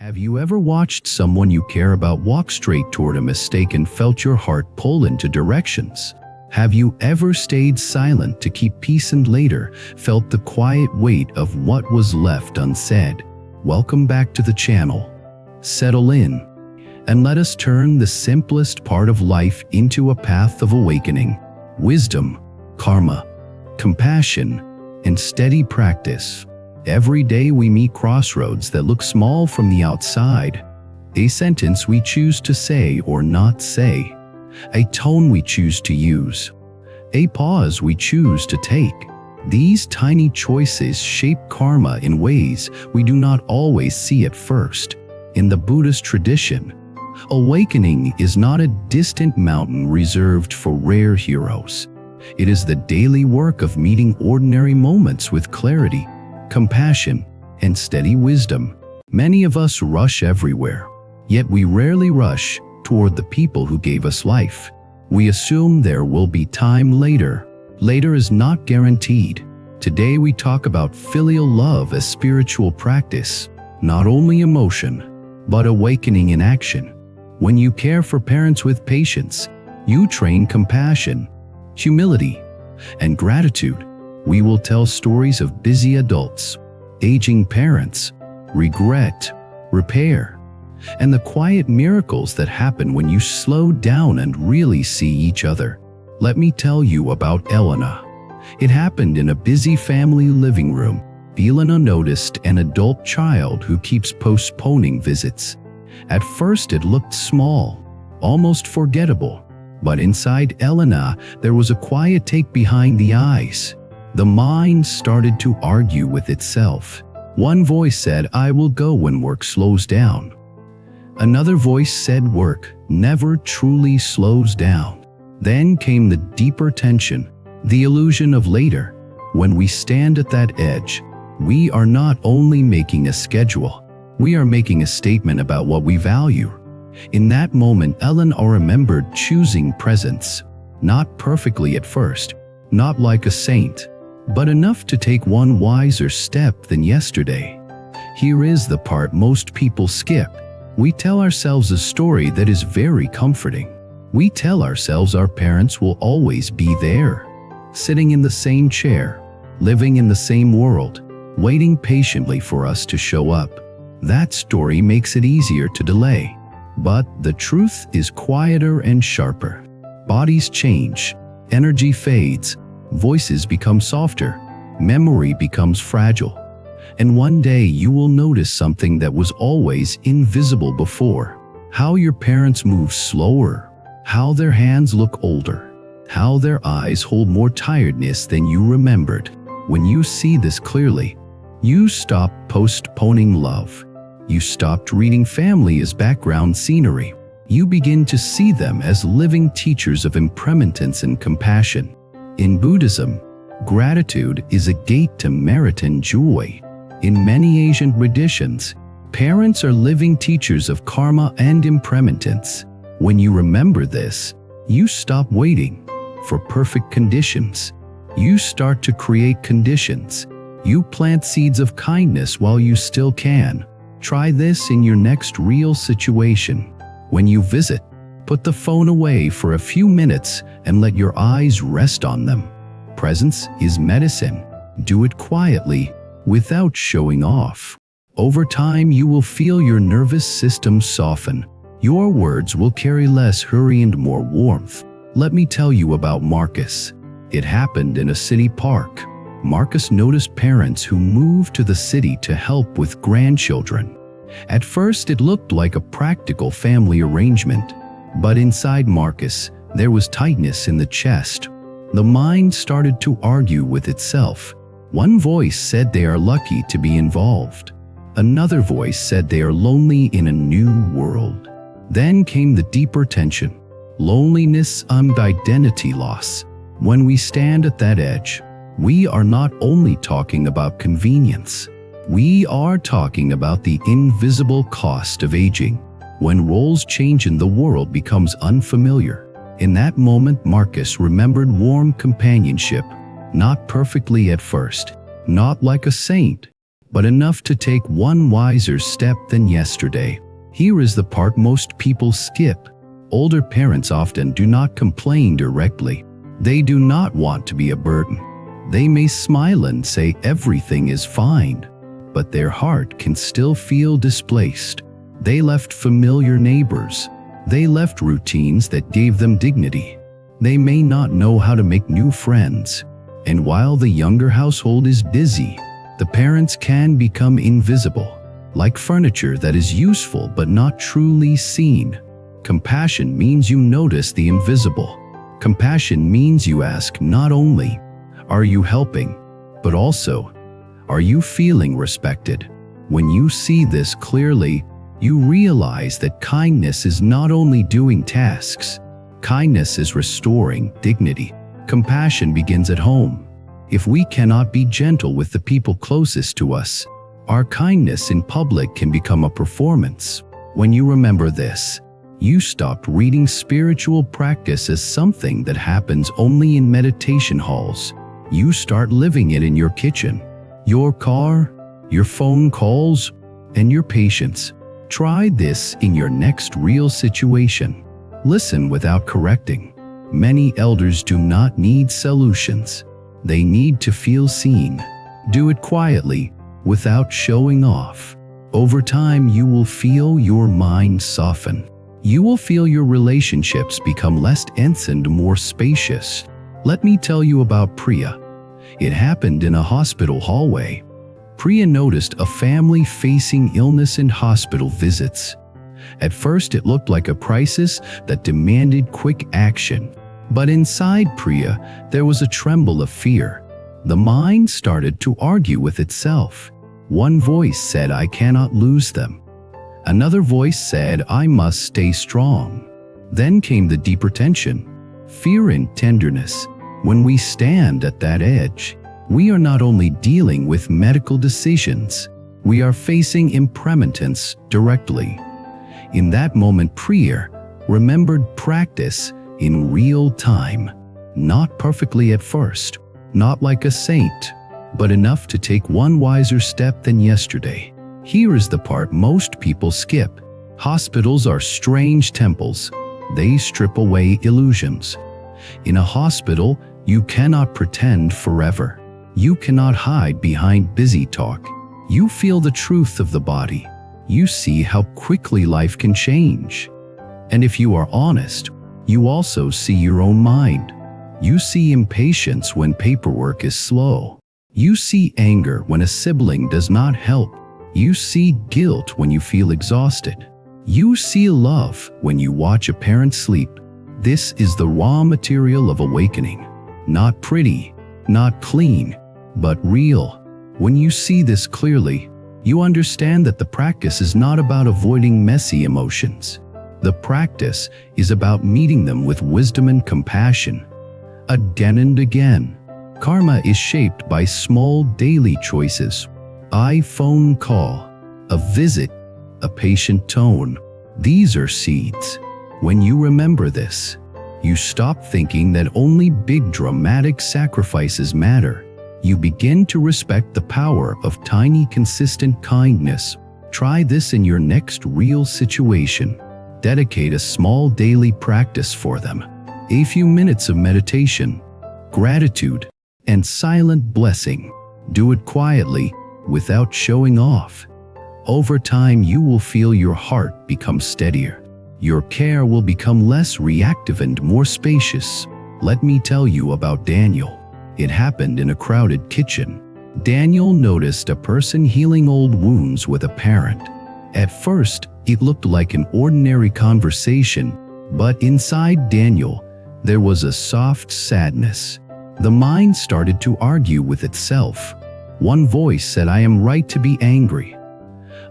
Have you ever watched someone you care about walk straight toward a mistake and felt your heart pull into directions? Have you ever stayed silent to keep peace and later felt the quiet weight of what was left unsaid? Welcome back to the channel. Settle in, and let us turn the simplest part of life into a path of awakening. Wisdom, karma, compassion, and steady practice. Every day we meet crossroads that look small from the outside. A sentence we choose to say or not say. A tone we choose to use. A pause we choose to take. These tiny choices shape karma in ways we do not always see at first. In the Buddhist tradition, awakening is not a distant mountain reserved for rare heroes. It is the daily work of meeting ordinary moments with clarity, compassion, and steady wisdom. Many of us rush everywhere, yet we rarely rush toward the people who gave us life. We assume there will be time later. Later is not guaranteed. Today we talk about filial love as spiritual practice, not only emotion, but awakening in action. When you care for parents with patience, you train compassion, humility, and gratitude. We will tell stories of busy adults, aging parents, regret, repair, and the quiet miracles that happen when you slow down and really see each other. Let me tell you about Elena. It happened in a busy family living room. Elena noticed an adult child who keeps postponing visits. At first it looked small, almost forgettable, but inside Elena there was a quiet ache behind the eyes. The mind started to argue with itself. One voice said, "I will go when work slows down." Another voice said, "Work never truly slows down." Then came the deeper tension, the illusion of later. When we stand at that edge, we are not only making a schedule, we are making a statement about what we value. In that moment, Eleanor remembered choosing presence, not perfectly at first, not like a saint, but enough to take one wiser step than yesterday. Here is the part most people skip. We tell ourselves a story that is very comforting. We tell ourselves our parents will always be there, sitting in the same chair, living in the same world, waiting patiently for us to show up. That story makes it easier to delay. But the truth is quieter and sharper. Bodies change, energy fades, voices become softer, memory becomes fragile. And one day you will notice something that was always invisible before. How your parents move slower, how their hands look older, how their eyes hold more tiredness than you remembered. When you see this clearly, you stop postponing love. You stopped reading family as background scenery. You begin to see them as living teachers of impermanence and compassion. In Buddhism, gratitude is a gate to merit and joy. In many Asian traditions, parents are living teachers of karma and impermanence. When you remember this, you stop waiting for perfect conditions. You start to create conditions. You plant seeds of kindness while you still can. Try this in your next real situation. When you visit, put the phone away for a few minutes and let your eyes rest on them. Presence is medicine. Do it quietly, without showing off. Over time, you will feel your nervous system soften. Your words will carry less hurry and more warmth. Let me tell you about Marcus. It happened in a city park. Marcus noticed parents who moved to the city to help with grandchildren. At first, it looked like a practical family arrangement. But inside Marcus, there was tightness in the chest. The mind started to argue with itself. One voice said they are lucky to be involved. Another voice said they are lonely in a new world. Then came the deeper tension, loneliness and identity loss. When we stand at that edge, we are not only talking about convenience. We are talking about the invisible cost of aging. When roles change and the world becomes unfamiliar. In that moment, Marcus remembered warm companionship, not perfectly at first, not like a saint, but enough to take one wiser step than yesterday. Here is the part most people skip. Older parents often do not complain directly. They do not want to be a burden. They may smile and say everything is fine, but their heart can still feel displaced. They left familiar neighbors. They left routines that gave them dignity. They may not know how to make new friends. And while the younger household is busy, the parents can become invisible, like furniture that is useful but not truly seen. Compassion means you notice the invisible. Compassion means you ask not only, "Are you helping?" but also, "Are you feeling respected?" When you see this clearly, you realize that kindness is not only doing tasks. Kindness is restoring dignity. Compassion begins at home. If we cannot be gentle with the people closest to us, our kindness in public can become a performance. When you remember this, you stop reading spiritual practice as something that happens only in meditation halls. You start living it in your kitchen, your car, your phone calls, and your patience. Try this in your next real situation. Listen without correcting. Many elders do not need solutions. They need to feel seen. Do it quietly, without showing off. Over time, you will feel your mind soften. You will feel your relationships become less tense and more spacious. Let me tell you about Priya. It happened in a hospital hallway. Priya noticed a family facing illness and hospital visits. At first, it looked like a crisis that demanded quick action. But inside Priya, there was a tremble of fear. The mind started to argue with itself. One voice said, "I cannot lose them." Another voice said, "I must stay strong." Then came the deeper tension, fear and tenderness. When we stand at that edge, we are not only dealing with medical decisions, we are facing impermanence directly. In that moment, Priya remembered practice in real time, not perfectly at first, not like a saint, but enough to take one wiser step than yesterday. Here is the part most people skip. Hospitals are strange temples. They strip away illusions. In a hospital, you cannot pretend forever. You cannot hide behind busy talk. You feel the truth of the body. You see how quickly life can change. And if you are honest, you also see your own mind. You see impatience when paperwork is slow. You see anger when a sibling does not help. You see guilt when you feel exhausted. You see love when you watch a parent sleep. This is the raw material of awakening. Not pretty, not clean, but real. When you see this clearly, you understand that the practice is not about avoiding messy emotions. The practice is about meeting them with wisdom and compassion. Again and again. Karma is shaped by small daily choices. A phone call, a visit, a patient tone. These are seeds. When you remember this, you stop thinking that only big dramatic sacrifices matter. You begin to respect the power of tiny consistent kindness. Try this in your next real situation. Dedicate a small daily practice for them. A few minutes of meditation, gratitude, and silent blessing. Do it quietly, without showing off. Over time, you will feel your heart become steadier. Your care will become less reactive and more spacious. Let me tell you about Daniel. It happened in a crowded kitchen. Daniel noticed a person healing old wounds with a parent. At first, it looked like an ordinary conversation, but inside Daniel, there was a soft sadness. The mind started to argue with itself. One voice said, "I am right to be angry."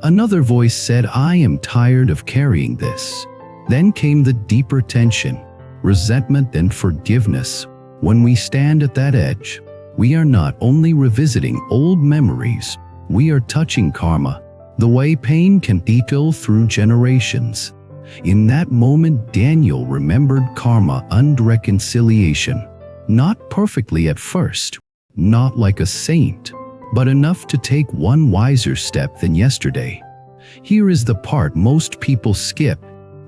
Another voice said, "I am tired of carrying this." Then came the deeper tension, resentment and forgiveness. When we stand at that edge, we are not only revisiting old memories, we are touching karma, the way pain can echo through generations. In that moment, Daniel remembered karma and reconciliation. Not perfectly at first, not like a saint, but enough to take one wiser step than yesterday. Here is the part most people skip.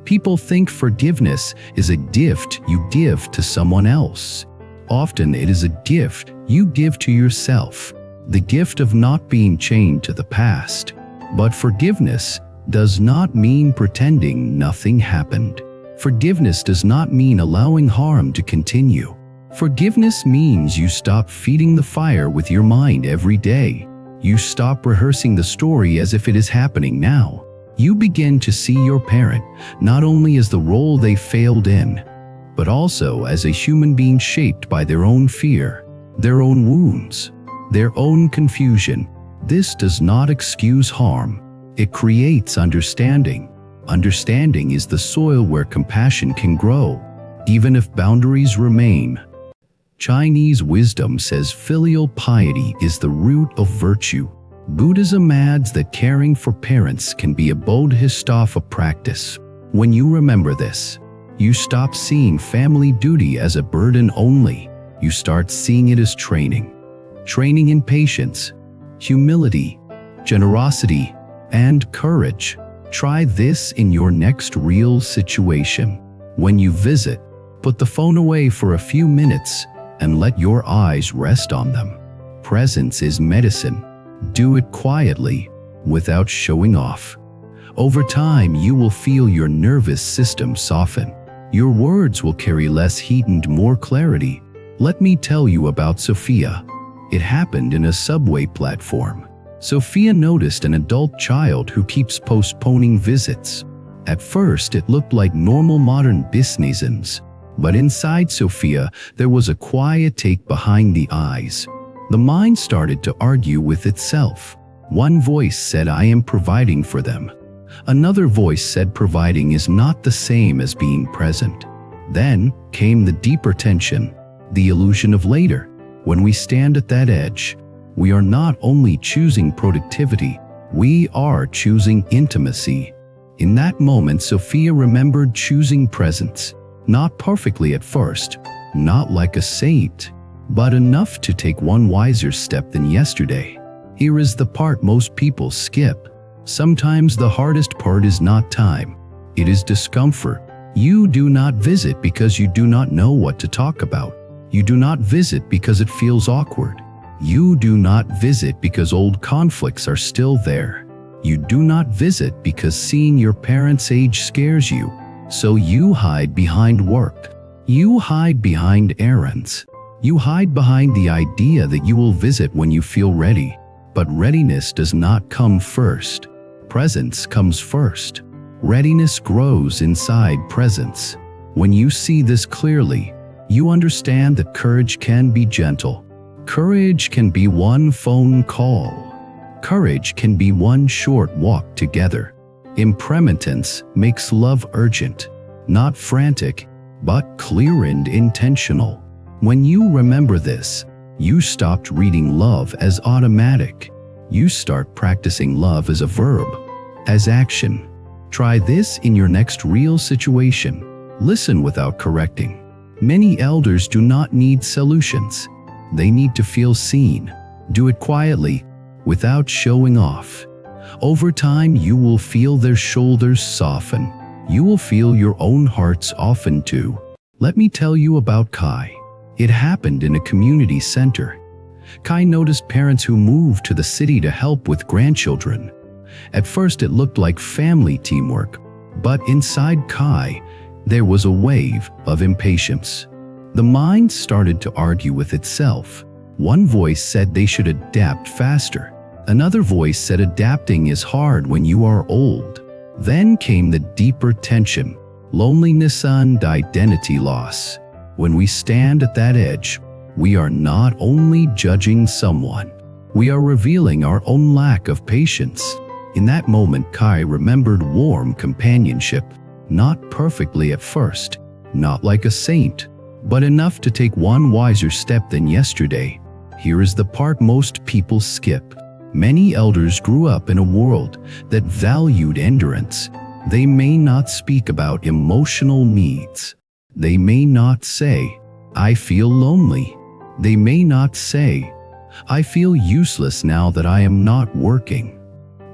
People think forgiveness is a gift you give to someone else. Often it is a gift you give to yourself, the gift of not being chained to the past. But forgiveness does not mean pretending nothing happened. Forgiveness does not mean allowing harm to continue. Forgiveness means you stop feeding the fire with your mind every day. You stop rehearsing the story as if it is happening now. You begin to see your parent not only as the role they failed in, but also as a human being shaped by their own fear, their own wounds, their own confusion. This does not excuse harm. It creates understanding. Understanding is the soil where compassion can grow, even if boundaries remain. Chinese wisdom says filial piety is the root of virtue. Buddhism adds that caring for parents can be a bodhisattva practice. When you remember this, you stop seeing family duty as a burden only. You start seeing it as training. Training in patience, humility, generosity, and courage. Try this in your next real situation. When you visit, put the phone away for a few minutes and let your eyes rest on them. Presence is medicine. Do it quietly, without showing off. Over time, you will feel your nervous system soften. Your words will carry less heat and more clarity. Let me tell you about Sophia. It happened in a subway platform. Sophia noticed an adult child who keeps postponing visits. At first, it looked like normal modern businessisms, but inside Sophia, there was a quiet take behind the eyes. The mind started to argue with itself. One voice said, "I am providing for them." Another voice said providing is not the same as being present. Then came the deeper tension, the illusion of later. When we stand at that edge, we are not only choosing productivity, we are choosing intimacy. In that moment, Sophia remembered choosing presence, not perfectly at first, not like a saint, but enough to take one wiser step than yesterday. Here is the part most people skip. Sometimes the hardest part is not time, it is discomfort. You do not visit because you do not know what to talk about. You do not visit because it feels awkward. You do not visit because old conflicts are still there. You do not visit because seeing your parents' age scares you. So you hide behind work. You hide behind errands. You hide behind the idea that you will visit when you feel ready. But readiness does not come first. Presence comes first. Readiness grows inside presence. When you see this clearly, you understand that courage can be gentle. Courage can be one phone call. Courage can be one short walk together. Impermanence makes love urgent, not frantic, but clear and intentional. When you remember this, you stopped reading love as automatic. You start practicing love as a verb, as action. Try this in your next real situation. Listen without correcting. Many elders do not need solutions. They need to feel seen. Do it quietly, without showing off. Over time, you will feel their shoulders soften. You will feel your own heart soften too. Let me tell you about Kai. It happened in a community center. Kai noticed parents who moved to the city to help with grandchildren. At first, it looked like family teamwork, but inside Kai, there was a wave of impatience. The mind started to argue with itself. One voice said they should adapt faster. Another voice said adapting is hard when you are old. Then came the deeper tension, loneliness and identity loss. When we stand at that edge, we are not only judging someone, we are revealing our own lack of patience. In that moment, Kai remembered warm companionship, not perfectly at first, not like a saint, but enough to take one wiser step than yesterday. Here is the part most people skip. Many elders grew up in a world that valued endurance. They may not speak about emotional needs. They may not say, "I feel lonely." They may not say, I feel useless now that I am not working.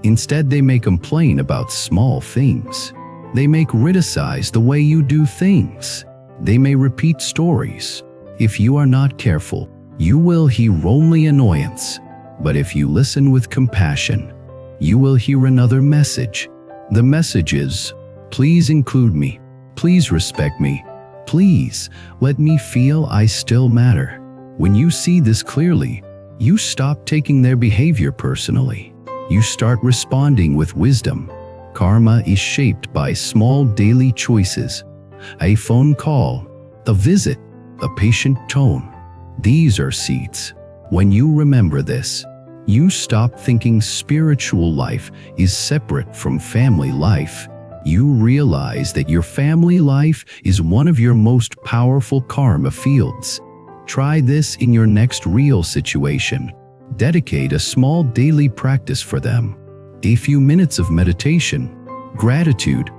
Instead, they may complain about small things. They may criticize the way you do things. They may repeat stories. If you are not careful, you will hear only annoyance. But if you listen with compassion, you will hear another message. The message is, please include me. Please respect me. Please let me feel I still matter. When you see this clearly, you stop taking their behavior personally. You start responding with wisdom. Karma is shaped by small daily choices. A phone call, a visit, a patient tone. These are seeds. When you remember this, you stop thinking spiritual life is separate from family life. You realize that your family life is one of your most powerful karma fields. Try this in your next real situation. Dedicate a small daily practice for them. A few minutes of meditation, gratitude,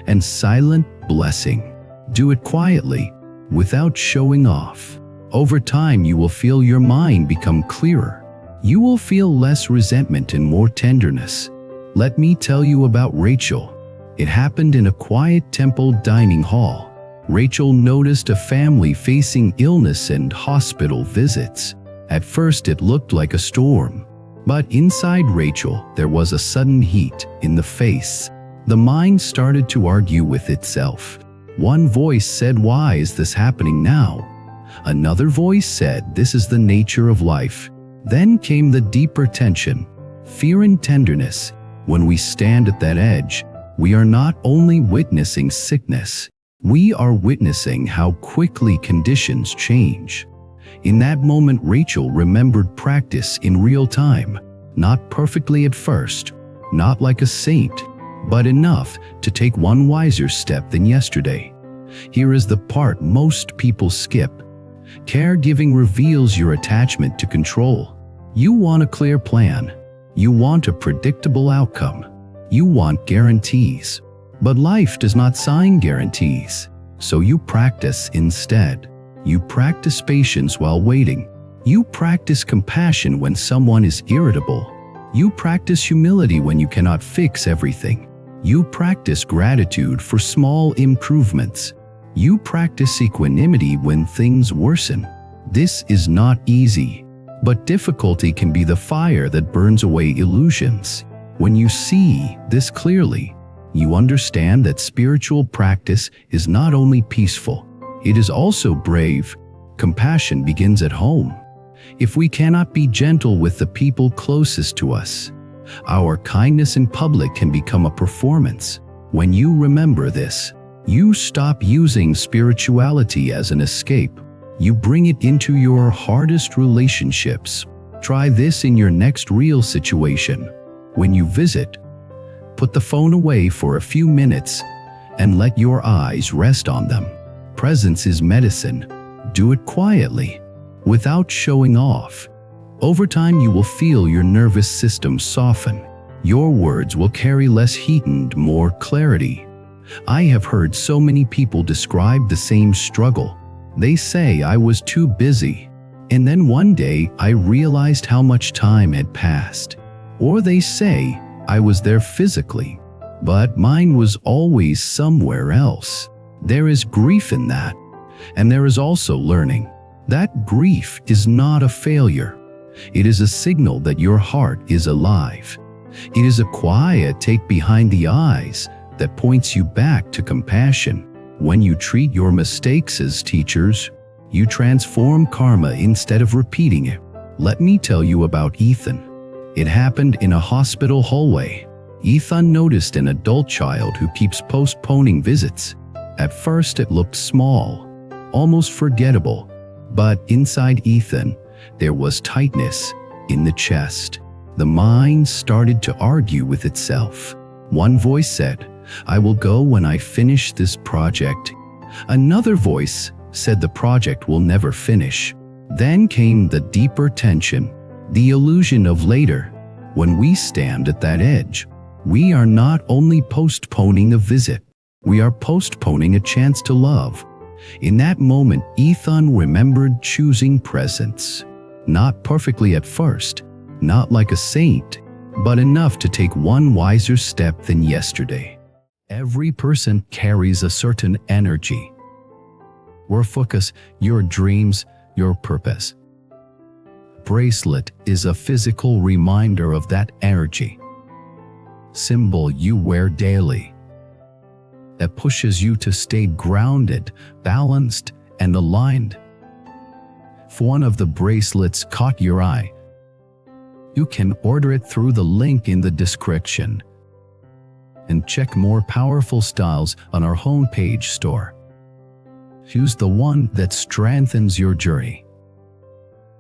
and silent blessing. Do it quietly, without showing off. Over time, you will feel your mind become clearer. You will feel less resentment and more tenderness. Let me tell you about Rachel. It happened in a quiet temple dining hall. Rachel noticed a family facing illness and hospital visits. At first, it looked like a storm. But inside Rachel, there was a sudden heat in the face. The mind started to argue with itself. One voice said, "Why is this happening now?" Another voice said, "This is the nature of life." Then came the deeper tension, fear and tenderness. When we stand at that edge, we are not only witnessing sickness, we are witnessing how quickly conditions change. In that moment, Rachel remembered practice in real time, not perfectly at first, not like a saint, but enough to take one wiser step than yesterday. Here is the part most people skip. Caregiving reveals your attachment to control. You want a clear plan. You want a predictable outcome. You want guarantees. But life does not sign guarantees. So you practice instead. You practice patience while waiting. You practice compassion when someone is irritable. You practice humility when you cannot fix everything. You practice gratitude for small improvements. You practice equanimity when things worsen. This is not easy, but difficulty can be the fire that burns away illusions. When you see this clearly, you understand that spiritual practice is not only peaceful, it is also brave. Compassion begins at home. If we cannot be gentle with the people closest to us, our kindness in public can become a performance. When you remember this, you stop using spirituality as an escape. You bring it into your hardest relationships. Try this in your next real situation. When you visit, put the phone away for a few minutes and let your eyes rest on them. Presence is medicine. Do it quietly, without showing off. Over time, you will feel your nervous system soften. Your words will carry less heat and more clarity. I have heard so many people describe the same struggle. They say, "I was too busy, and then one day I realized how much time had passed." Or they say, "I was there physically, but mine was always somewhere else." There is grief in that, and there is also learning. That grief is not a failure. It is a signal that your heart is alive. It is a quiet take behind the eyes that points you back to compassion. When you treat your mistakes as teachers, you transform karma instead of repeating it. Let me tell you about Ethan. It happened in a hospital hallway. Ethan noticed an adult child who keeps postponing visits. At first, it looked small, almost forgettable. But inside Ethan, there was tightness in the chest. The mind started to argue with itself. One voice said, "I will go when I finish this project." Another voice said the project will never finish. Then came the deeper tension, the illusion of later. When we stand at that edge, we are not only postponing a visit, we are postponing a chance to love. In that moment, Ethan remembered choosing presence. Not perfectly at first, not like a saint, but enough to take one wiser step than yesterday. Every person carries a certain energy. Your focus, your dreams, your purpose. Bracelet is a physical reminder of that energy. Symbol you wear daily. That pushes you to stay grounded, balanced, and aligned. If one of the bracelets caught your eye, you can order it through the link in the description. And check more powerful styles on our homepage store. Choose the one that strengthens your journey.